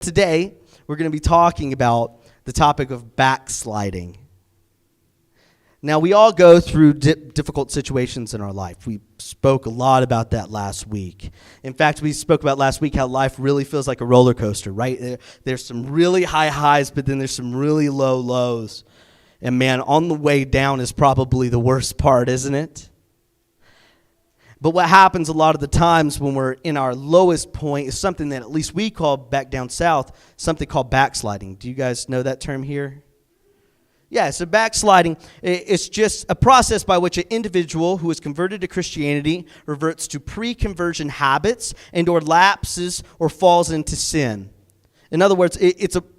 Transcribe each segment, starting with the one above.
Today, we're going to be talking about the topic of backsliding. Now, we all go through difficult situations in our life. We spoke a lot about that last week. In fact, we spoke about last week how life really feels like a roller coaster, right? There's some really high highs, but then there's some really low lows. And man, on the way down is probably the worst part, isn't it? But what happens a lot of the times when we're in our lowest point is something that at least we call back down south, something called backsliding. Do you guys know that term here? Yeah, so backsliding, it's just a process by which an individual who is converted to Christianity reverts to pre-conversion habits and or lapses or falls into sin. In other words,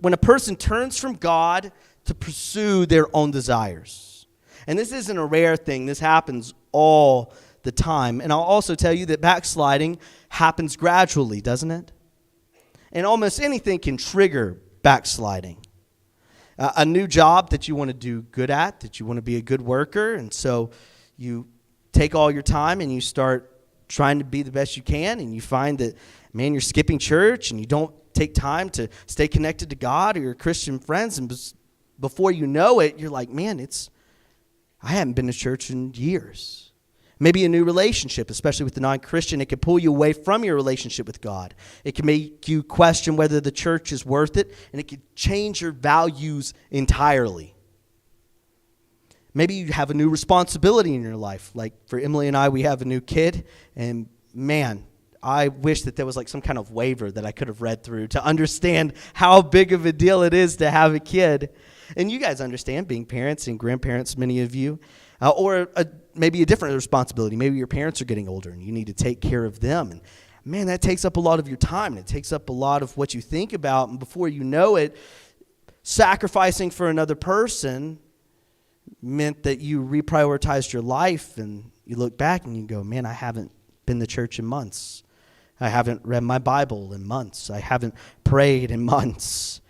when a person turns from God to pursue their own desires. And this isn't a rare thing. This happens all the time. And I'll also tell you that backsliding happens gradually, doesn't it? And almost anything can trigger backsliding. A new job that you want to do good at, that you want to be a good worker, and so you take all your time and you start trying to be the best you can, and you find that, man, you're skipping church and you don't take time to stay connected to God or your Christian friends, and before you know it, you're like, man, I haven't been to church in years. Maybe a new relationship, especially with the non-Christian, it can pull you away from your relationship with God. It can make you question whether the church is worth it, and it can change your values entirely. Maybe you have a new responsibility in your life. Like for Emily and I, we have a new kid, and man, I wish that there was like some kind of waiver that I could have read through to understand how big of a deal it is to have a kid. And you guys understand, being parents and grandparents, many of you, or maybe a different responsibility. Maybe your parents are getting older and you need to take care of them. And man, that takes up a lot of your time. And it takes up a lot of what you think about. And before you know it, sacrificing for another person meant that you reprioritized your life. And you look back and you go, man, I haven't been to church in months. I haven't read my Bible in months. I haven't prayed in months.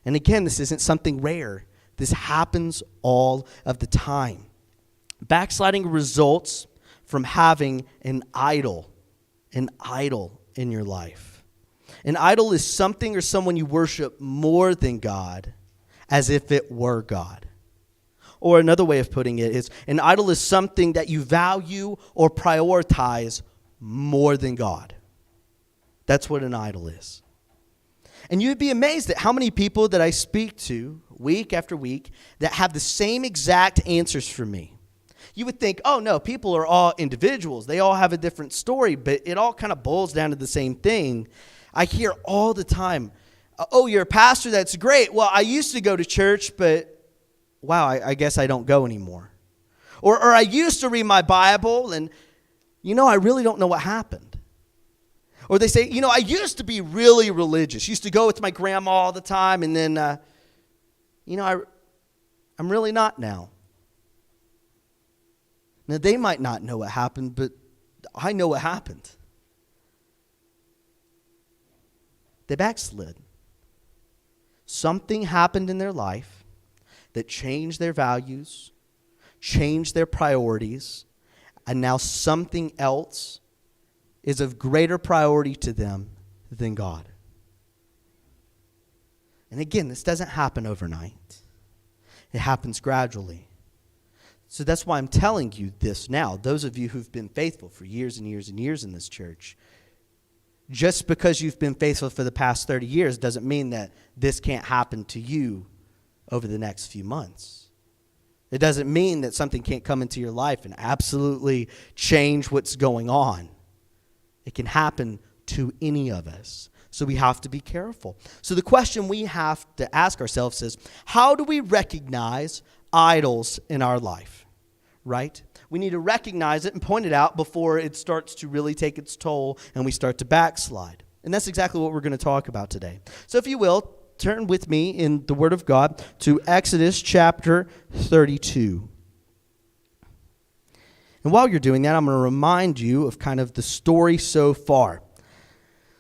And again, this isn't something rare. This happens all of the time. Backsliding results from having an idol in your life. An idol is something or someone you worship more than God, as if it were God. Or another way of putting it is, an idol is something that you value or prioritize more than God. That's what an idol is. And you'd be amazed at how many people that I speak to week after week that have the same exact answers for me. You would think, oh no, people are all individuals. They all have a different story, but it all kind of boils down to the same thing. I hear all the time, oh, you're a pastor, that's great. Well, I used to go to church, but wow, I guess I don't go anymore. Or I used to read my Bible, and I really don't know what happened. Or they say, I used to be really religious. Used to go with my grandma all the time, and then, I'm really not now. Now, they might not know what happened, but I know what happened. They backslid. Something happened in their life that changed their values, changed their priorities, and now something else is of greater priority to them than God. And again, this doesn't happen overnight. It happens gradually. So that's why I'm telling you this now. Those of you who've been faithful for years and years and years in this church, just because you've been faithful for the past 30 years doesn't mean that this can't happen to you over the next few months. It doesn't mean that something can't come into your life and absolutely change what's going on. It can happen to any of us. So we have to be careful. So the question we have to ask ourselves is, how do we recognize idols in our life, right? We need to recognize it and point it out before it starts to really take its toll and we start to backslide. And that's exactly what we're going to talk about today. So if you will, turn with me in the Word of God to Exodus chapter 32. And while you're doing that, I'm going to remind you of kind of the story so far.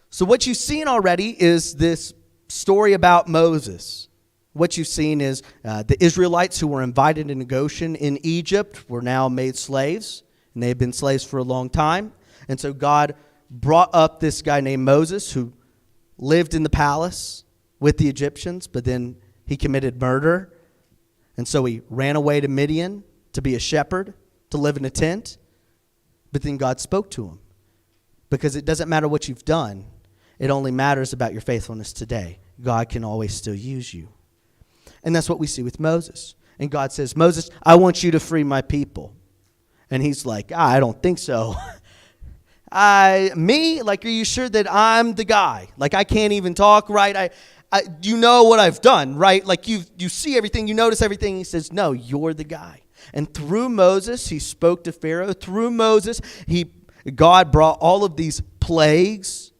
So what you've seen already is this story about Moses. What you've seen is the Israelites who were invited into Goshen in Egypt were now made slaves, and they had been slaves for a long time. And so God brought up this guy named Moses who lived in the palace, with the Egyptians, but then he committed murder. And so he ran away to Midian to be a shepherd, to live in a tent. But then God spoke to him. Because it doesn't matter what you've done. It only matters about your faithfulness today. God can always still use you. And that's what we see with Moses. And God says, Moses, I want you to free my people. And he's like, I don't think so. Me? Like, are you sure that I'm the guy? Like, I can't even talk right. You know what I've done, right? Like, you see everything, you notice everything. He says, no, you're the guy. And through Moses, he spoke to Pharaoh. Through Moses, God brought all of these plagues.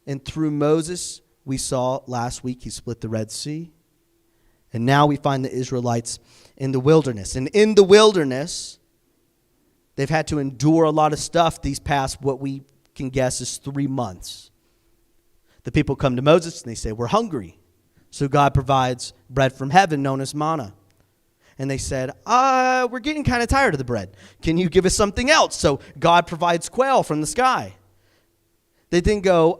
And through Moses, we saw last week, he split the Red Sea. And now we find the Israelites in the wilderness. And in the wilderness, they've had to endure a lot of stuff these past, what we can guess is 3 months. The people come to Moses and they say, we're hungry. So God provides bread from heaven known as manna. And they said, we're getting kind of tired of the bread. Can you give us something else? So God provides quail from the sky. They then go,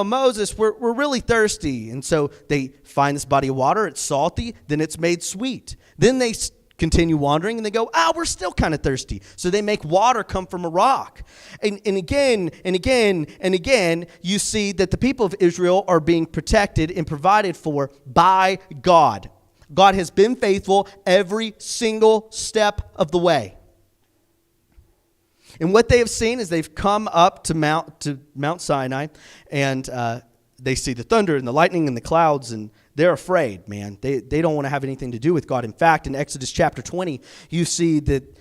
Moses, we're really thirsty. And so they find this body of water. It's salty. Then it's made sweet. Then they continue wandering and they go, we're still kind of thirsty. So they make water come from a rock. And again, you see that the people of Israel are being protected and provided for by God. God has been faithful every single step of the way. And what they have seen is they've come up to Mount Sinai, and they see the thunder and the lightning and the clouds, and they're afraid, man. They don't want to have anything to do with God. In fact, in Exodus chapter 20, you see that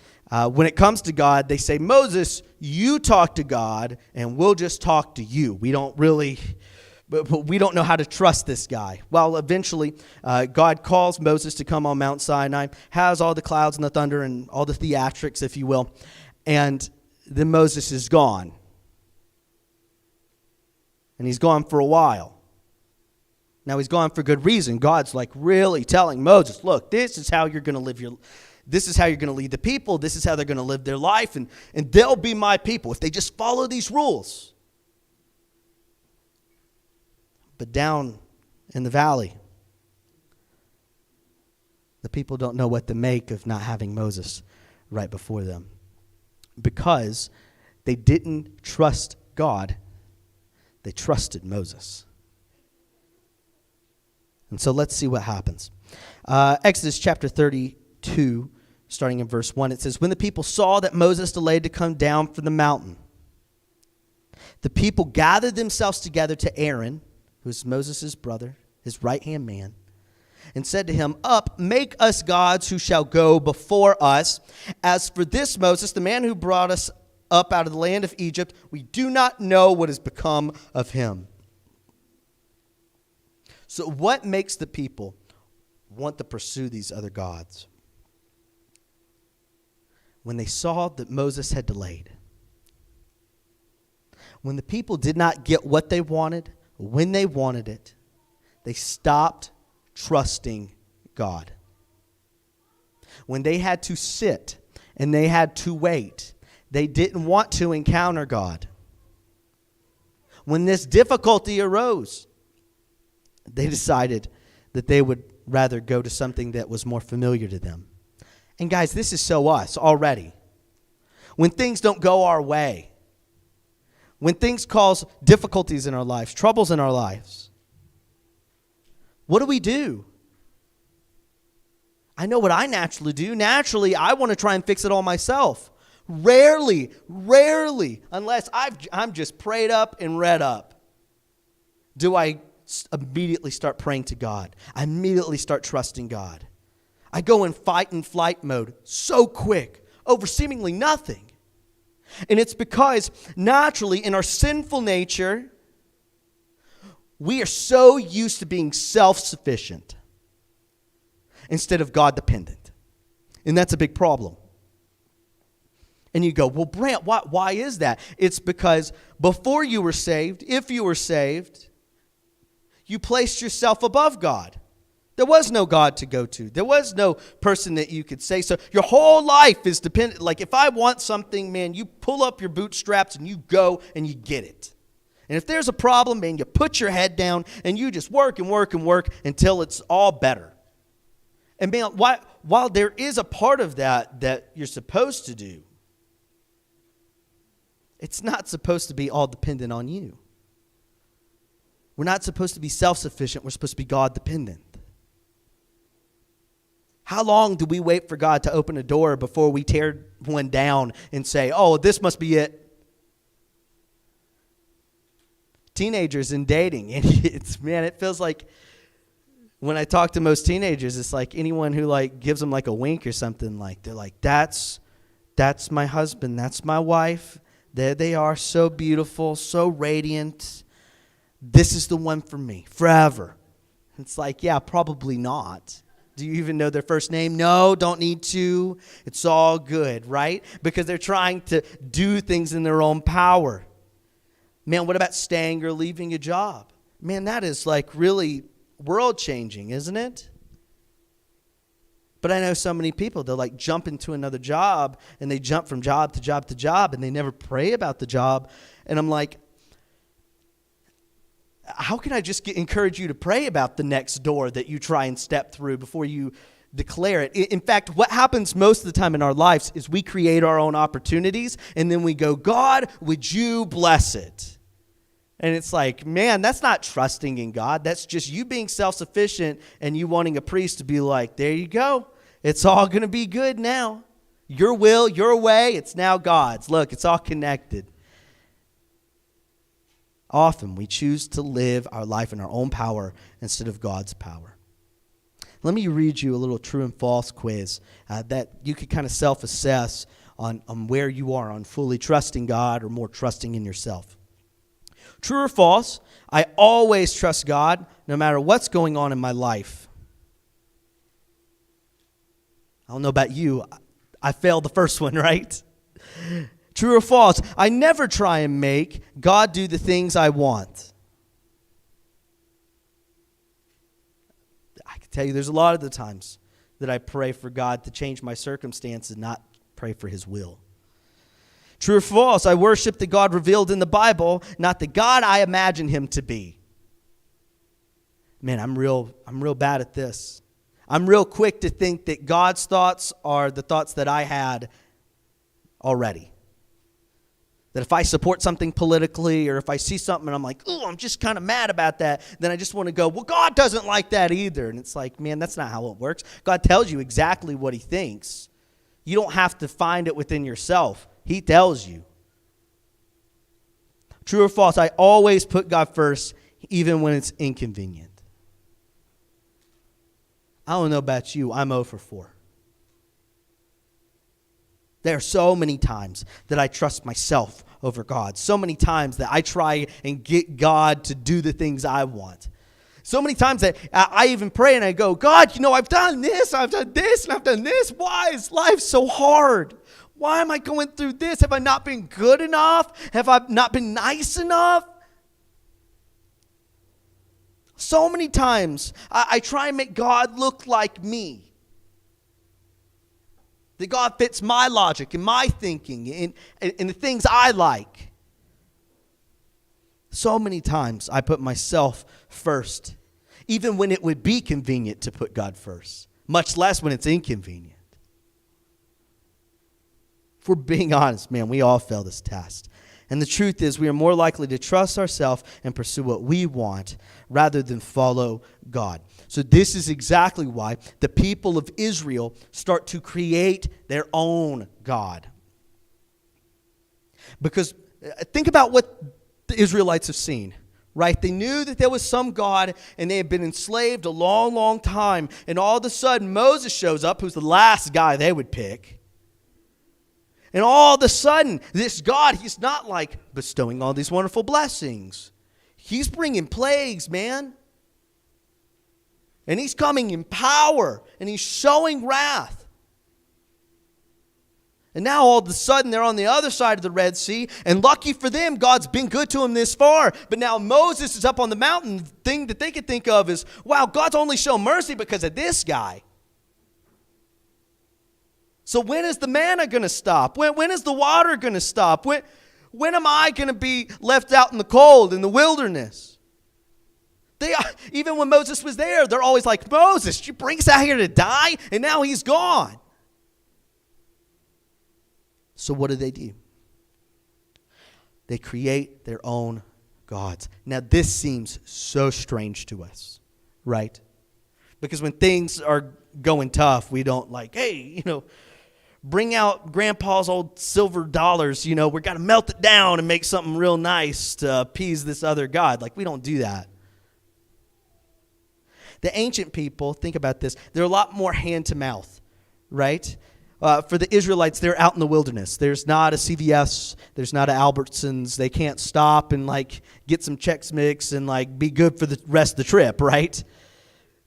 when it comes to God, they say, Moses, you talk to God, and we'll just talk to you. We don't know how to trust this guy. Well, eventually, God calls Moses to come on Mount Sinai, has all the clouds and the thunder and all the theatrics, if you will, and then Moses is gone. And he's gone for a while. Now, he's gone for good reason. God's like really telling Moses, look, this is how you're going to live this is how you're going to lead the people. This is how they're going to live their life. And they'll be my people if they just follow these rules. But down in the valley, the people don't know what to make of not having Moses right before them. Because they didn't trust God, they trusted Moses. And so let's see what happens. Exodus chapter 32, starting in verse 1, it says, when the people saw that Moses delayed to come down from the mountain, the people gathered themselves together to Aaron, who is Moses' brother, his right-hand man, and said to him, up, make us gods who shall go before us. As for this Moses, the man who brought us up out of the land of Egypt, we do not know what has become of him. So what makes the people want to pursue these other gods? When they saw that Moses had delayed. When the people did not get what they wanted, when they wanted it, they stopped trusting God. When they had to sit and they had to wait, they didn't want to encounter God. When this difficulty arose, they decided that they would rather go to something that was more familiar to them. And guys, this is so us already. When things don't go our way, when things cause difficulties in our lives, troubles in our lives, what do? I know what I naturally do. Naturally, I want to try and fix it all myself. Rarely, unless I'm just prayed up and read up, do I immediately start praying to God. I immediately start trusting God. I go in fight and flight mode so quick over seemingly nothing. And it's because naturally in our sinful nature, we are so used to being self-sufficient instead of God-dependent. And that's a big problem. And you go, well, Brant, why is that? It's because before you were saved, if you were saved, you placed yourself above God. There was no God to go to. There was no person that you could say. So your whole life is dependent. Like if I want something, man, you pull up your bootstraps and you go and you get it. And if there's a problem, man, you put your head down and you just work and work and work until it's all better. And man, while there is a part of that you're supposed to do, it's not supposed to be all dependent on you. We're not supposed to be self-sufficient. We're supposed to be God-dependent. How long do we wait for God to open a door before we tear one down and say, oh, this must be it? Teenagers in dating, and it feels like when I talk to most teenagers, it's like anyone who like gives them like a wink or something, like they're like, that's my husband, that's my wife. There they are, so beautiful, so radiant. This is the one for me, forever. It's like, yeah, probably not. Do you even know their first name? No, don't need to. It's all good, right? Because they're trying to do things in their own power. Man, what about staying or leaving a job? Man, that is like really world-changing, isn't it? But I know so many people, they'll like jump into another job, and they jump from job to job to job, and they never pray about the job. And I'm like, how can I just encourage you to pray about the next door that you try and step through before you declare it? In fact, what happens most of the time in our lives is we create our own opportunities, and then we go, God, would you bless it? And it's like, man, that's not trusting in God. That's just you being self-sufficient and you wanting a priest to be like, there you go. It's all going to be good now. Your will, your way, it's now God's. Look, it's all connected. Often we choose to live our life in our own power instead of God's power. Let me read you a little true and false quiz that you could kind of self-assess on where you are on fully trusting God or more trusting in yourself. True or false, I always trust God no matter what's going on in my life. I don't know about you. I failed the first one, right? True or false, I never try and make God do the things I want. I can tell you there's a lot of the times that I pray for God to change my circumstances, not pray for his will. True or false, I worship the God revealed in the Bible, not the God I imagine him to be. Man, I'm real bad at this. I'm real quick to think that God's thoughts are the thoughts that I had already. That if I support something politically or if I see something and I'm like, oh, I'm just kind of mad about that, then I just want to go, well, God doesn't like that either. And it's like, man, that's not how it works. God tells you exactly what he thinks. You don't have to find it within yourself. He tells you. True or false, I always put God first, even when it's inconvenient. I don't know about you, I'm 0 for 4. There are so many times that I trust myself over God. So many times that I try and get God to do the things I want. So many times that I even pray and I go, God, I've done this, I've done this, and I've done this. Why is life so hard? Why am I going through this? Have I not been good enough? Have I not been nice enough? So many times I try and make God look like me. That God fits my logic and my thinking and the things I like. So many times I put myself first, even when it would be convenient to put God first, much less when it's inconvenient. If we're being honest, man, we all fail this test. And the truth is we are more likely to trust ourselves and pursue what we want rather than follow God. So this is exactly why the people of Israel start to create their own God. Because think about what the Israelites have seen, right? They knew that there was some God and they had been enslaved a long, long time. And all of a sudden Moses shows up, who's the last guy they would pick. And all of a sudden, this God, he's not like bestowing all these wonderful blessings. He's bringing plagues, man. And he's coming in power. And he's showing wrath. And now all of a sudden, they're on the other side of the Red Sea. And lucky for them, God's been good to them this far. But now Moses is up on the mountain. The thing that they could think of is, wow, God's only shown mercy because of this guy. So when is the manna going to stop? When is the water going to stop? When am I going to be left out in the cold, in the wilderness? Even when Moses was there, they're always like, Moses, you bring us out here to die? And now he's gone. So what do? They create their own gods. Now, this seems so strange to us, right? Because when things are going tough, we don't like, hey, bring out grandpa's old silver dollars. We got to melt it down and make something real nice to appease this other god. Like, we don't do that. The ancient people, think about this, they're a lot more hand to mouth, right? For the Israelites, they're out in the wilderness. There's not a CVS. There's not an Albertsons. They can't stop and get some Chex Mix and be good for the rest of the trip, right?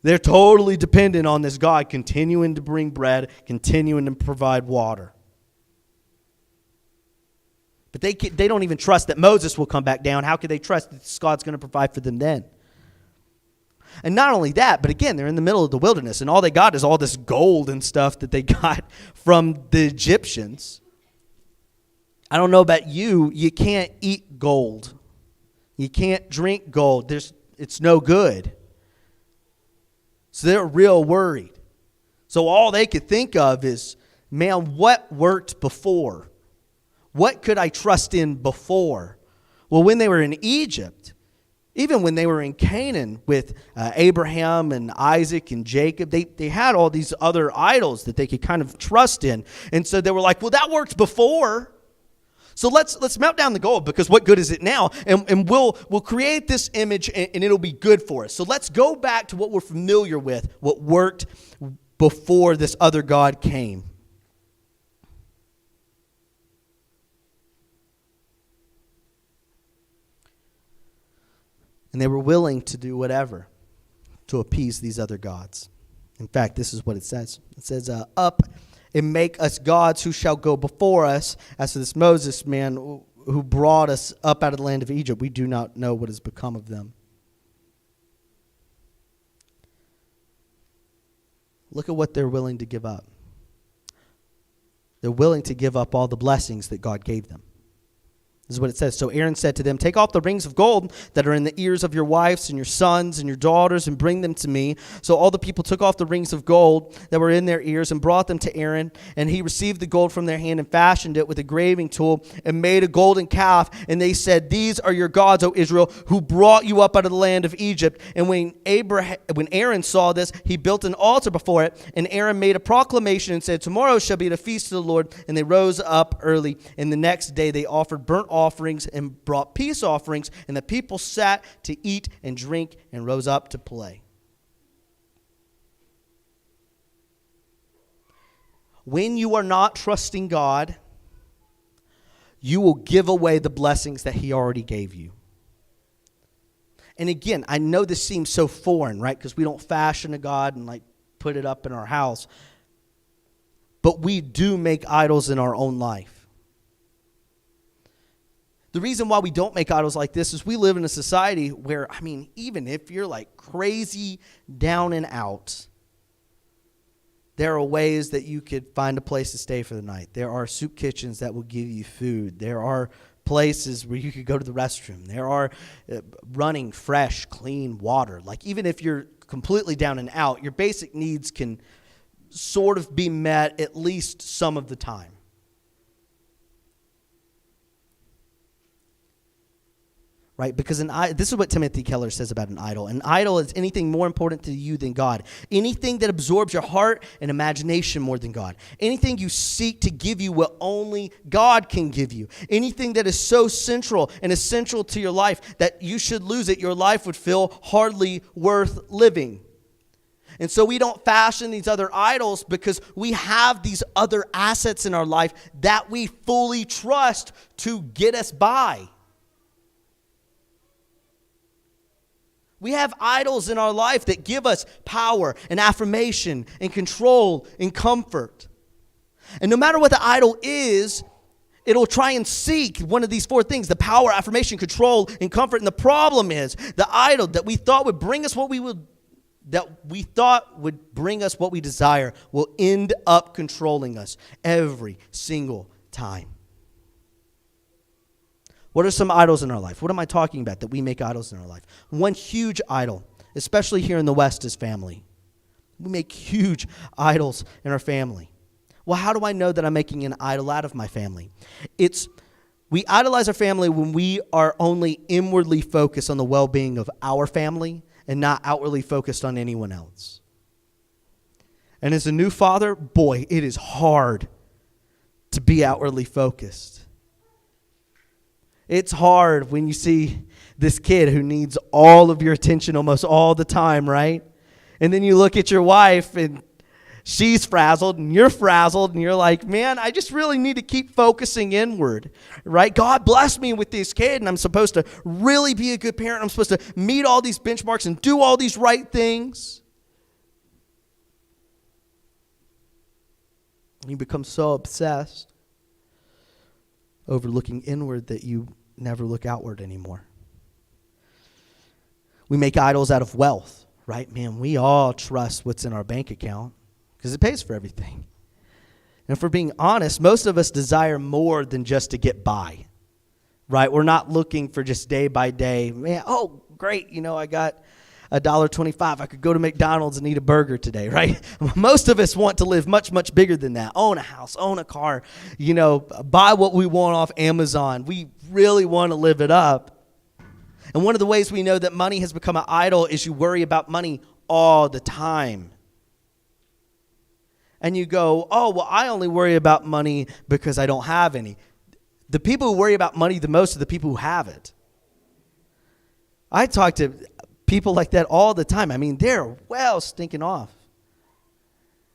They're totally dependent on this God continuing to bring bread, continuing to provide water. But they don't even trust that Moses will come back down. How could they trust that this God's going to provide for them then? And not only that, but again, they're in the middle of the wilderness, and all they got is all this gold and stuff that they got from the Egyptians. I don't know about you, you can't eat gold. You can't drink gold. It's no good. So they're real worried. So all they could think of is, man, what worked before? What could I trust in before? Well, when they were in Egypt, even when they were in Canaan with Abraham and Isaac and Jacob, they had all these other idols that they could kind of trust in. And so they were like, well, that worked before. So let's melt down the gold, because what good is it now? And we'll create this image and it'll be good for us. So let's go back to what we're familiar with, what worked before this other God came. And they were willing to do whatever to appease these other gods. In fact, this is what it says. It says, up and make us gods who shall go before us. As to this Moses man who brought us up out of the land of Egypt, we do not know what has become of them. Look at what they're willing to give up. They're willing to give up all the blessings that God gave them. This is what it says. So Aaron said to them, take off the rings of gold that are in the ears of your wives and your sons and your daughters and bring them to me. So all the people took off the rings of gold that were in their ears and brought them to Aaron. And he received the gold from their hand and fashioned it with a graving tool and made a golden calf. And they said, these are your gods, O Israel, who brought you up out of the land of Egypt. And when Aaron saw this, he built an altar before it. And Aaron made a proclamation and said, tomorrow shall be the feast of the Lord. And they rose up early. And the next day they offered burnt offerings and brought peace offerings, and the people sat to eat and drink and rose up to play. When you are not trusting God, you will give away the blessings that He already gave you. And again, I know this seems so foreign, right? Because we don't fashion a God and put it up in our house. But we do make idols in our own life. The reason why we don't make idols like this is we live in a society where, even if you're crazy down and out, there are ways that you could find a place to stay for the night. There are soup kitchens that will give you food. There are places where you could go to the restroom. There are running fresh, clean water. Even if you're completely down and out, your basic needs can sort of be met at least some of the time. Right? Because this is what Timothy Keller says about an idol. An idol is anything more important to you than God. Anything that absorbs your heart and imagination more than God. Anything you seek to give you what only God can give you. Anything that is so central and essential to your life that you should lose it, your life would feel hardly worth living. And so we don't fashion these other idols because we have these other assets in our life that we fully trust to get us by. We have idols in our life that give us power and affirmation and control and comfort. And no matter what the idol is, it'll try and seek one of these four things: the power, affirmation, control, and comfort. And the problem is the idol that we thought would bring us what we desire will end up controlling us every single time. What are some idols in our life? What am I talking about that we make idols in our life? One huge idol, especially here in the West, is family. We make huge idols in our family. Well, how do I know that I'm making an idol out of my family? We idolize our family when we are only inwardly focused on the well-being of our family and not outwardly focused on anyone else. And as a new father, boy, it is hard to be outwardly focused. It's hard when you see this kid who needs all of your attention almost all the time, right? And then you look at your wife and she's frazzled and you're frazzled and you're like, man, I just really need to keep focusing inward, right? God blessed me with this kid and I'm supposed to really be a good parent. I'm supposed to meet all these benchmarks and do all these right things. You become so obsessed over looking inward that you never look outward anymore. We make idols out of wealth, right? Man, we all trust what's in our bank account because it pays for everything. And if we're being honest, most of us desire more than just to get by, right? We're not looking for just day by day. Man, oh, great, I got $1.25. I could go to McDonald's and eat a burger today, right? Most of us want to live much, much bigger than that. Own a house, own a car, buy what we want off Amazon. We really want to live it up. And one of the ways we know that money has become an idol is you worry about money all the time. And you go, oh, well, I only worry about money because I don't have any. The people who worry about money the most are the people who have it. I talk to people like that all the time. I mean, they're well stinking off.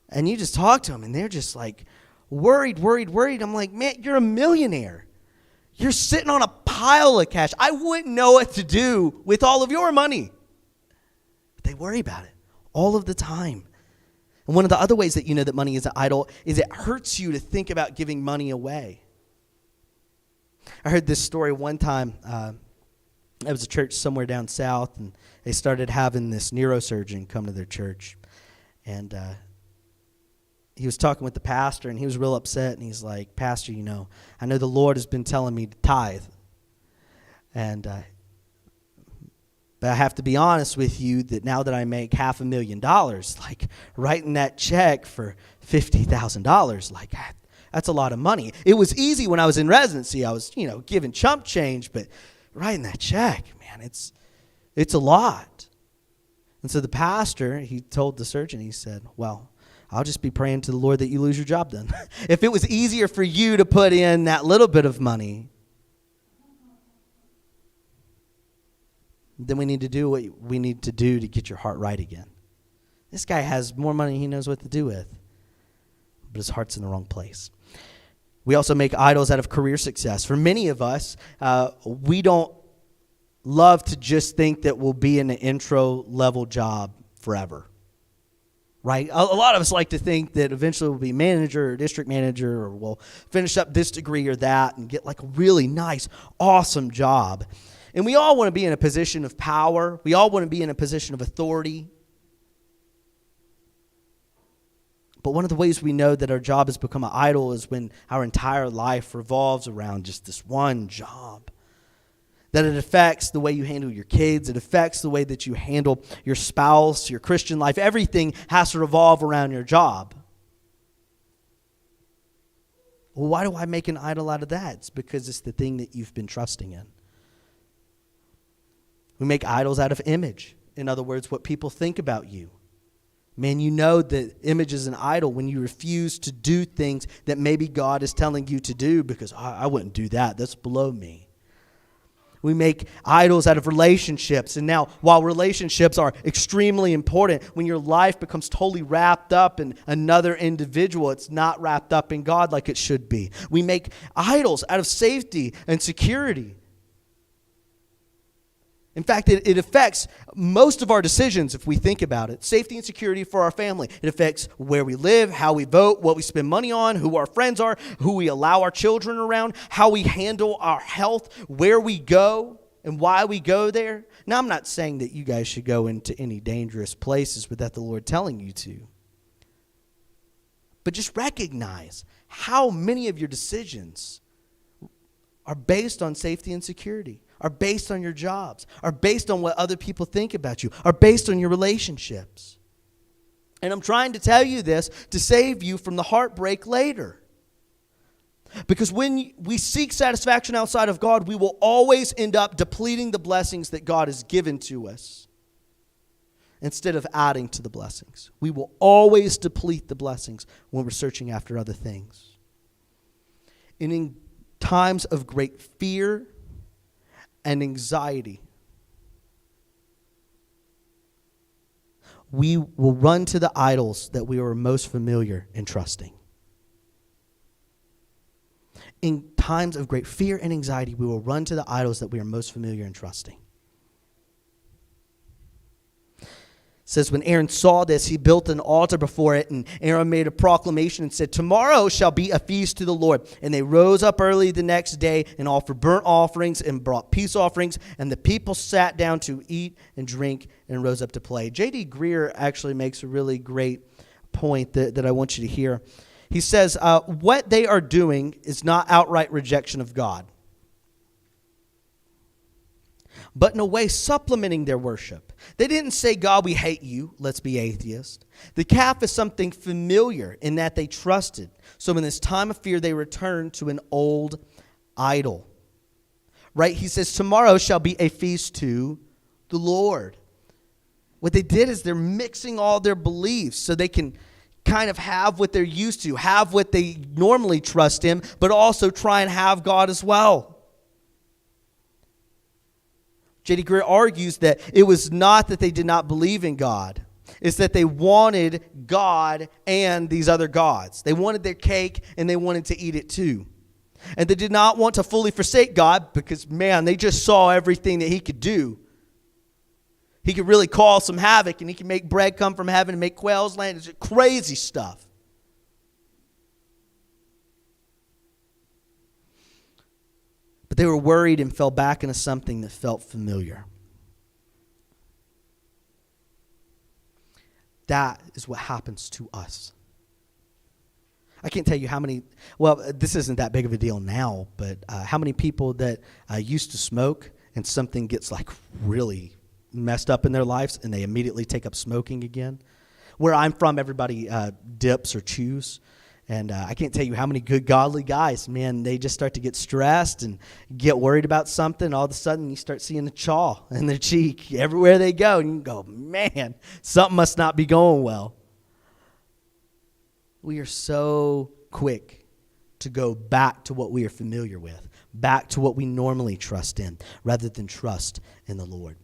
And you just talk to them, and they're just like worried. I'm like, man, you're a millionaire. You're sitting on a pile of cash. I wouldn't know what to do with all of your money. But they worry about it all of the time. And one of the other ways that you know that money is an idol is it hurts you to think about giving money away. I heard this story one time. There was a church somewhere down south, and they started having this neurosurgeon come to their church. And he was talking with the pastor, and he was real upset, and he's like, Pastor, I know the Lord has been telling me to tithe. And but I have to be honest with you that now that I make $500,000, like writing that check for $50,000, like that's a lot of money. It was easy when I was in residency. I was, giving chump change, but writing that check, man, it's a lot. And so the pastor, he told the surgeon, he said, well, I'll just be praying to the Lord that you lose your job then. If it was easier for you to put in that little bit of money, then we need to do what we need to do to get your heart right again. This guy has more money than he knows what to do with, but his heart's in the wrong place. We also make idols out of career success. For many of us, we don't love to just think that we'll be in an intro-level job forever, right? A lot of us like to think that eventually we'll be manager or district manager, or we'll finish up this degree or that and get like a really nice, awesome job. And we all want to be in a position of power. We all want to be in a position of authority. But one of the ways we know that our job has become an idol is when our entire life revolves around just this one job. That it affects the way you handle your kids. It affects the way that you handle your spouse, your Christian life. Everything has to revolve around your job. Well, why do I make an idol out of that? It's because it's the thing that you've been trusting in. We make idols out of image. In other words, what people think about you. Man, you know that image is an idol when you refuse to do things that maybe God is telling you to do because I wouldn't do that. That's below me. We make idols out of relationships. And now, while relationships are extremely important, when your life becomes totally wrapped up in another individual, it's not wrapped up in God like it should be. We make idols out of safety and security. In fact, it affects most of our decisions if we think about it. Safety and security for our family. It affects where we live, how we vote, what we spend money on, who our friends are, who we allow our children around, how we handle our health, where we go, and why we go there. Now, I'm not saying that you guys should go into any dangerous places without the Lord telling you to. But just recognize how many of your decisions are based on safety and security, are based on your jobs, are based on what other people think about you, are based on your relationships. And I'm trying to tell you this to save you from the heartbreak later. Because when we seek satisfaction outside of God, we will always end up depleting the blessings that God has given to us instead of adding to the blessings. We will always deplete the blessings when we're searching after other things. And in times of great fear and anxiety, we will run to the idols that we are most familiar in trusting. In times of great fear and anxiety, we will run to the idols that we are most familiar in trusting. It says, when Aaron saw this, he built an altar before it, and Aaron made a proclamation and said, tomorrow shall be a feast to the Lord. And they rose up early the next day and offered burnt offerings and brought peace offerings, and the people sat down to eat and drink and rose up to play. J.D. Greer actually makes a really great point that I want you to hear. He says, what they are doing is not outright rejection of God, but in a way supplementing their worship. They didn't say, God, we hate you, let's be atheists. The calf is something familiar in that they trusted. So in this time of fear, they returned to an old idol. Right? He says, tomorrow shall be a feast to the Lord. What they did is they're mixing all their beliefs so they can kind of have what they're used to, have what they normally trust in, but also try and have God as well. J.D. Greer argues that it was not that they did not believe in God. It's that they wanted God and these other gods. They wanted their cake and they wanted to eat it too. And they did not want to fully forsake God because, man, they just saw everything that he could do. He could really cause some havoc, and he can make bread come from heaven and make quails land. It's crazy stuff. But they were worried and fell back into something that felt familiar. That is what happens to us. I can't tell you how many, well, this isn't that big of a deal now, but how many people that used to smoke and something gets like really messed up in their lives and they immediately take up smoking again. Where I'm from, everybody dips or chews. And I can't tell you how many good godly guys, man, they just start to get stressed and get worried about something. All of a sudden, you start seeing the chaw in their cheek everywhere they go. And you go, man, something must not be going well. We are so quick to go back to what we are familiar with, back to what we normally trust in, rather than trust in the Lord.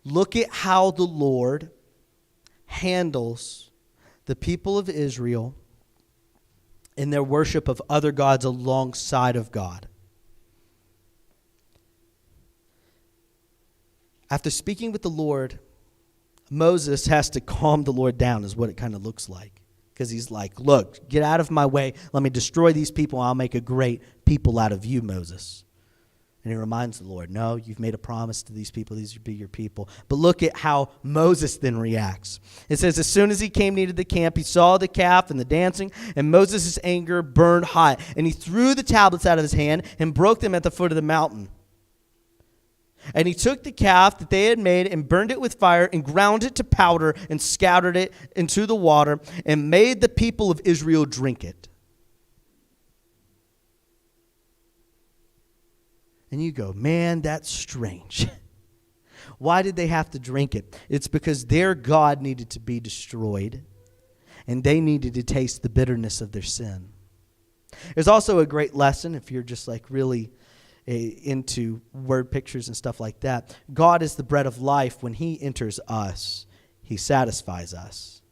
Look at how the Lord handles the people of Israel in their worship of other gods alongside of God. After speaking with the Lord, Moses has to calm the Lord down, is what it kind of looks like. Because he's like, look, get out of my way. Let me destroy these people. I'll make a great people out of you, Moses. And he reminds the Lord, no, you've made a promise to these people. These will be your people. But look at how Moses then reacts. It says, as soon as he came near to the camp, he saw the calf and the dancing, and Moses' anger burned hot. And he threw the tablets out of his hand and broke them at the foot of the mountain. And he took the calf that they had made and burned it with fire and ground it to powder and scattered it into the water and made the people of Israel drink it. And you go, man, that's strange. Why did they have to drink it? It's because their God needed to be destroyed, and they needed to taste the bitterness of their sin. There's also a great lesson if you're just like really into word pictures and stuff like that. God is the bread of life. When he enters us, he satisfies us.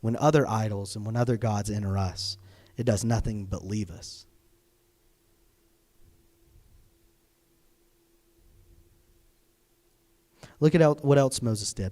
When other idols and when other gods enter us, it does nothing but leave us. Look at what else Moses did.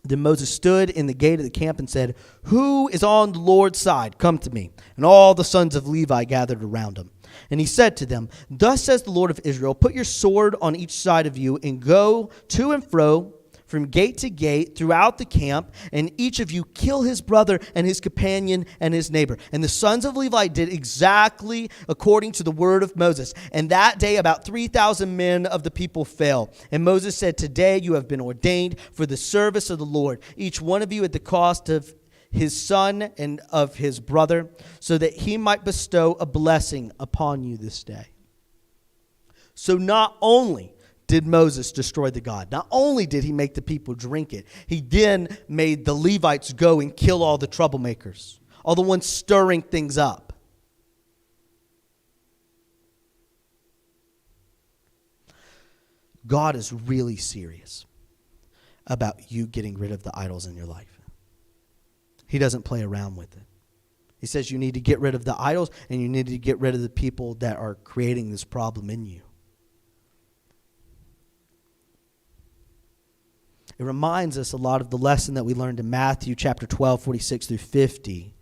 Then Moses stood in the gate of the camp and said, who is on the Lord's side? Come to me. And all the sons of Levi gathered around him. And he said to them, thus says the Lord of Israel, put your sword on each side of you and go to and fro from gate to gate throughout the camp, and each of you kill his brother and his companion and his neighbor. And the sons of Levi did exactly according to the word of Moses. And that day about 3,000 men of the people fell. And Moses said, today you have been ordained for the service of the Lord, each one of you at the cost of his son and of his brother, so that he might bestow a blessing upon you this day. So not only did Moses destroy the god, not only did he make the people drink it, he then made the Levites go and kill all the troublemakers, all the ones stirring things up. God is really serious about you getting rid of the idols in your life. He doesn't play around with it. He says you need to get rid of the idols and you need to get rid of the people that are creating this problem in you. It reminds us a lot of the lesson that we learned in Matthew chapter 12, 46 through 50,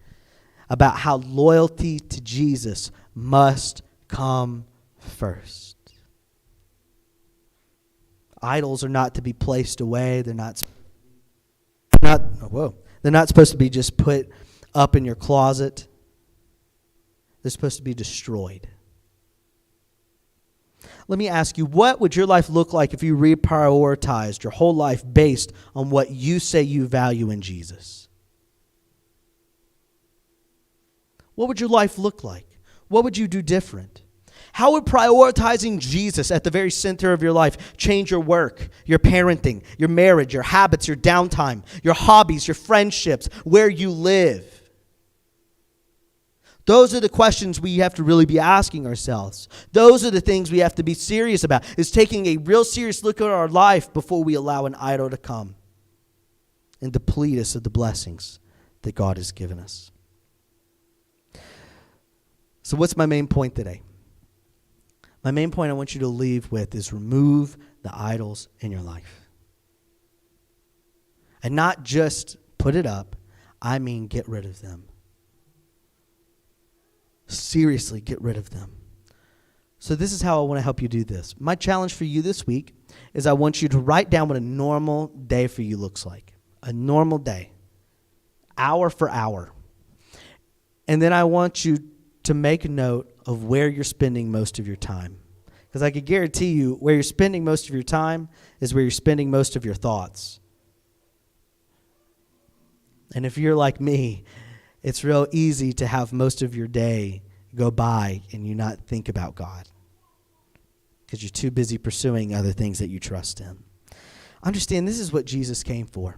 about how loyalty to Jesus must come first. Idols are not to be placed away. They're not supposed to be just put up in your closet. They're supposed to be destroyed. Let me ask you, what would your life look like if you reprioritized your whole life based on what you say you value in Jesus? What would your life look like? What would you do different? How would prioritizing Jesus at the very center of your life change your work, your parenting, your marriage, your habits, your downtime, your hobbies, your friendships, where you live? Those are the questions we have to really be asking ourselves. Those are the things we have to be serious about, is taking a real serious look at our life before we allow an idol to come and deplete us of the blessings that God has given us. So what's my main point today? My main point I want you to leave with is remove the idols in your life. And not just put it up, I mean get rid of them. Seriously, get rid of them. So this is how I want to help you do this. My challenge for you this week is I want you to write down what a normal day for you looks like. A normal day. Hour for hour. And then I want you to make a note of where you're spending most of your time. Because I can guarantee you where you're spending most of your time is where you're spending most of your thoughts. And if you're like me, it's real easy to have most of your day go by and you not think about God because you're too busy pursuing other things that you trust in. Understand, this is what Jesus came for.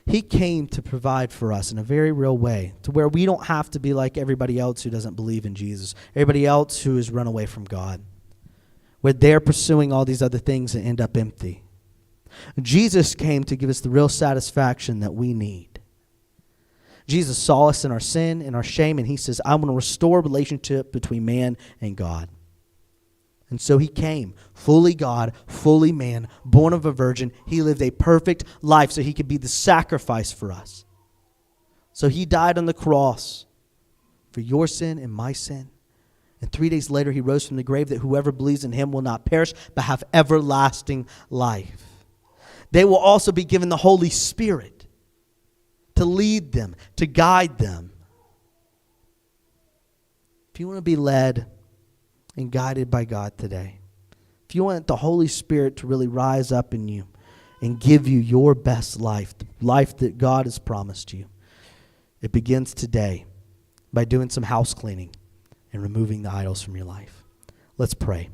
He came to provide for us in a very real way, to where we don't have to be like everybody else who doesn't believe in Jesus, everybody else who has run away from God, where they're pursuing all these other things and end up empty. Jesus came to give us the real satisfaction that we need. Jesus saw us in our sin and our shame, and he says, I want to restore a relationship between man and God. And so he came, fully God, fully man, born of a virgin. He lived a perfect life so he could be the sacrifice for us. So he died on the cross for your sin and my sin. And 3 days later, he rose from the grave that whoever believes in him will not perish, but have everlasting life. They will also be given the Holy Spirit to lead them, to guide them. If you want to be led and guided by God today, if you want the Holy Spirit to really rise up in you and give you your best life, the life that God has promised you, it begins today by doing some house cleaning and removing the idols from your life. Let's pray.